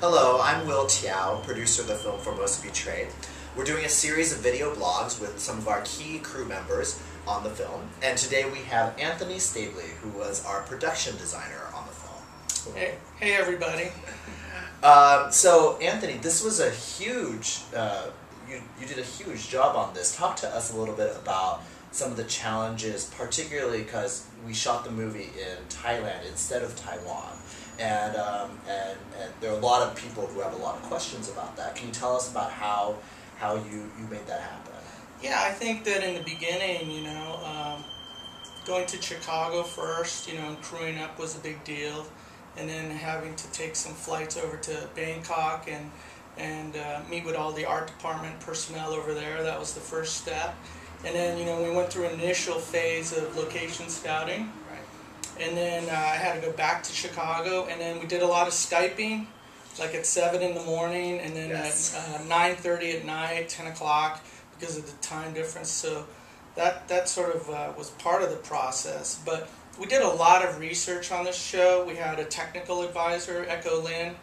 Hello, I'm Will Tiao, producer of the film Formosa Betrayed. We're doing a series of video blogs with some of our key crew members on the film, and today we have Anthony Stabley, who was our production designer on the film. Hey everybody. So Anthony, this was a huge, you did a huge job on this. Talk to us a little bit about some of the challenges, particularly because we shot the movie in Thailand instead of Taiwan. And there are a lot of people who have a lot of questions about that. Can you tell us about how you made that happen? Yeah, I think that in the beginning, going to Chicago first, and crewing up was a big deal. And then having to take some flights over to Bangkok and meet with all the art department personnel over there. That was the first step. And then, we went through an initial phase of location scouting. And then I had to go back to Chicago, and then we did a lot of Skyping, like at 7 in the morning, and then yes. at 9:30 at night, 10 o'clock, because of the time difference. So that sort of was part of the process. But we did a lot of research on this show. We had a technical advisor, Echo Lin.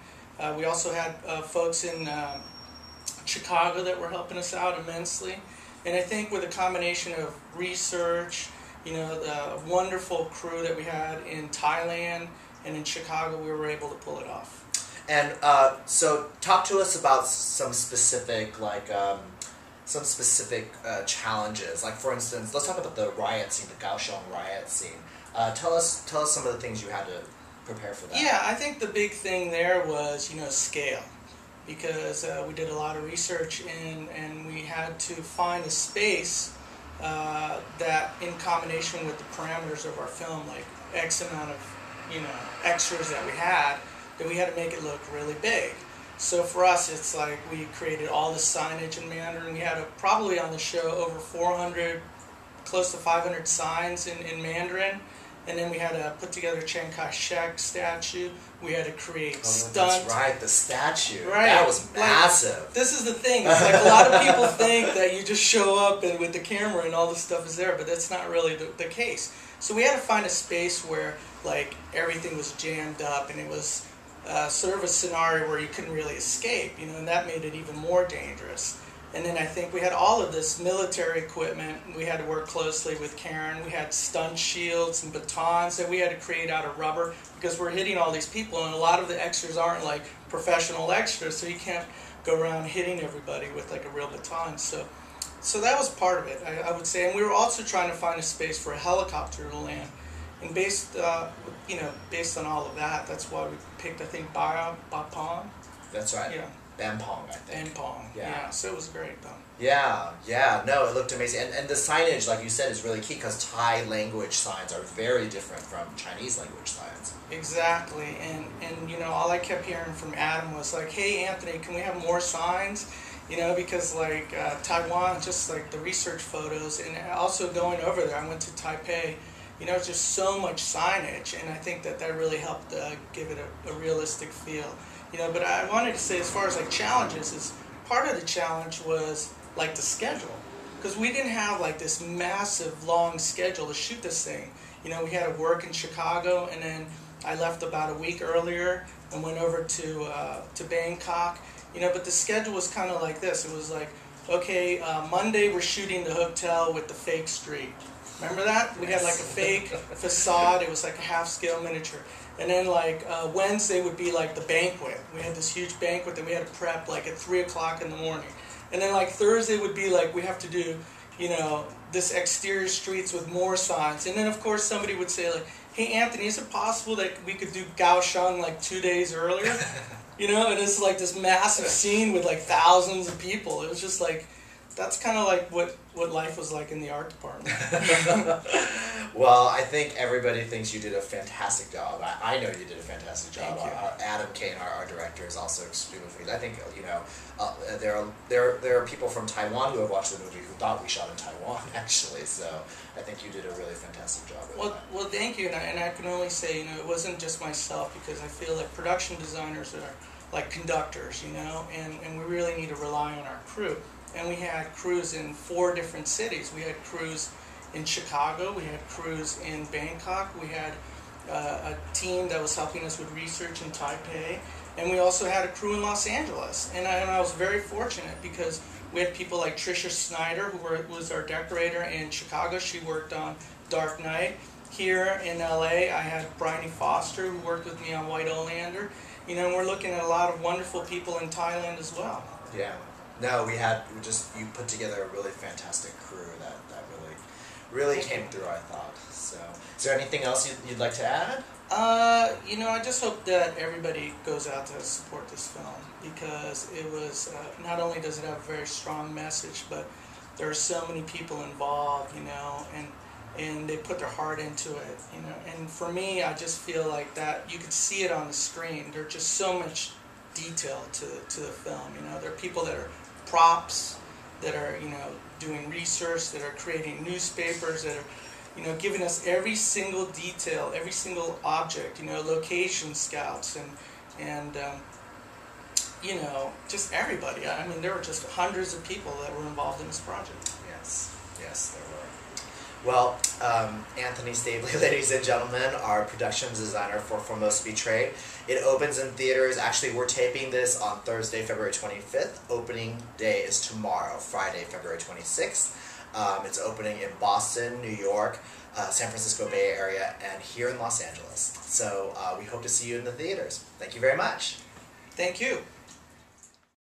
We also had folks in Chicago that were helping us out immensely. And I think with a combination of research, the wonderful crew that we had in Thailand and in Chicago, we were able to pull it off. And so talk to us about some specific, challenges. Like, for instance, let's talk about the riot scene, the Kaohsiung riot scene. Tell us some of the things you had to prepare for that. Yeah, I think the big thing there was, scale. Because we did a lot of research and we had to find a space that, in combination with the parameters of our film, like X amount of, extras that we had to make it look really big. So for us, it's like we created all the signage in Mandarin. We had probably on the show over 400, close to 500 signs in Mandarin. And then we had to put together a Chiang Kai-shek statue. We had to create stunts. That's right, the statue. Right. That was massive. This is the thing. It's like a lot of people think that you just show up and with the camera and all this stuff is there, but that's not really the case. So we had to find a space where everything was jammed up and it was sort of a scenario where you couldn't really escape, and that made it even more dangerous. And then I think we had all of this military equipment. We had to work closely with Karen. We had stun shields and batons that we had to create out of rubber because we're hitting all these people, and a lot of the extras aren't like professional extras, so you can't go around hitting everybody with like a real baton. So that was part of it, I would say. And we were also trying to find a space for a helicopter to land. And based on all of that, that's why we picked, I think, Bapong. That's right. Yeah. Bampong, I think. Bampong, yeah. So it was great, though. Yeah, no, it looked amazing. And the signage, like you said, is really key because Thai language signs are very different from Chinese language signs. Exactly. And all I kept hearing from Adam was like, hey, Anthony, can we have more signs? Because Taiwan, just like the research photos, and also going over there, I went to Taipei, just so much signage, and I think that really helped give it a realistic feel. But I wanted to say, as far as challenges, is part of the challenge was the schedule, because we didn't have this massive long schedule to shoot this thing. We had to work in Chicago, and then I left about a week earlier and went over to Bangkok. But the schedule was kind of like this. It was like, okay, Monday we're shooting the hotel with the fake street. Remember that? We had a fake facade. It was like a half-scale miniature. And then Wednesday would be the banquet. We had this huge banquet that we had to prep at 3 o'clock in the morning. And then Thursday would be we have to do, this exterior streets with more signs. And then of course somebody would say hey Anthony, is it possible that we could do Kaohsiung 2 days earlier? And it's this massive scene with thousands of people. It was just that's kind of what life was like in the art department. Well, I think everybody thinks you did a fantastic job. I know you did a fantastic job. Thank you. Adam Kane, our director, is also extremely pleased. I think there are people from Taiwan who have watched the movie who thought we shot in Taiwan actually. So I think you did a really fantastic job. Well, thank you. And I can only say it wasn't just myself, because I feel like production designers are like conductors, and we really need to rely on our crew. And we had crews in 4 different cities. We had crews in Chicago, we had crews in Bangkok, we had a team that was helping us with research in Taipei, and we also had a crew in Los Angeles. And I was very fortunate because we had people like Tricia Snyder, who was our decorator in Chicago. She worked on Dark Knight. Here in LA, I had Bryony Foster, who worked with me on White Oleander. You know, and we're looking at a lot of wonderful people in Thailand as well. Yeah. No, you put together a really fantastic crew that really came through, I thought. So, is there anything else you'd like to add? You know, I just hope that everybody goes out to support this film, because it was, not only does it have a very strong message, but there are so many people involved, you know, and they put their heart into it, you know. And for me, I just feel like that you could see it on the screen. There's just so much detail to the film, you know. There are people that are props, that are, you know, doing research, that are creating newspapers, that are, you know, giving us every single detail, every single object, you know, location scouts, and you know, just everybody. I mean, there were just hundreds of people that were involved in this project. Yes, there were. Well, Anthony Stabley, ladies and gentlemen, our production designer for Formosa Betrayed. It opens in theaters. Actually, we're taping this on Thursday, February 25th. Opening day is tomorrow, Friday, February 26th. It's opening in Boston, New York, San Francisco Bay Area, and here in Los Angeles. So we hope to see you in the theaters. Thank you very much. Thank you.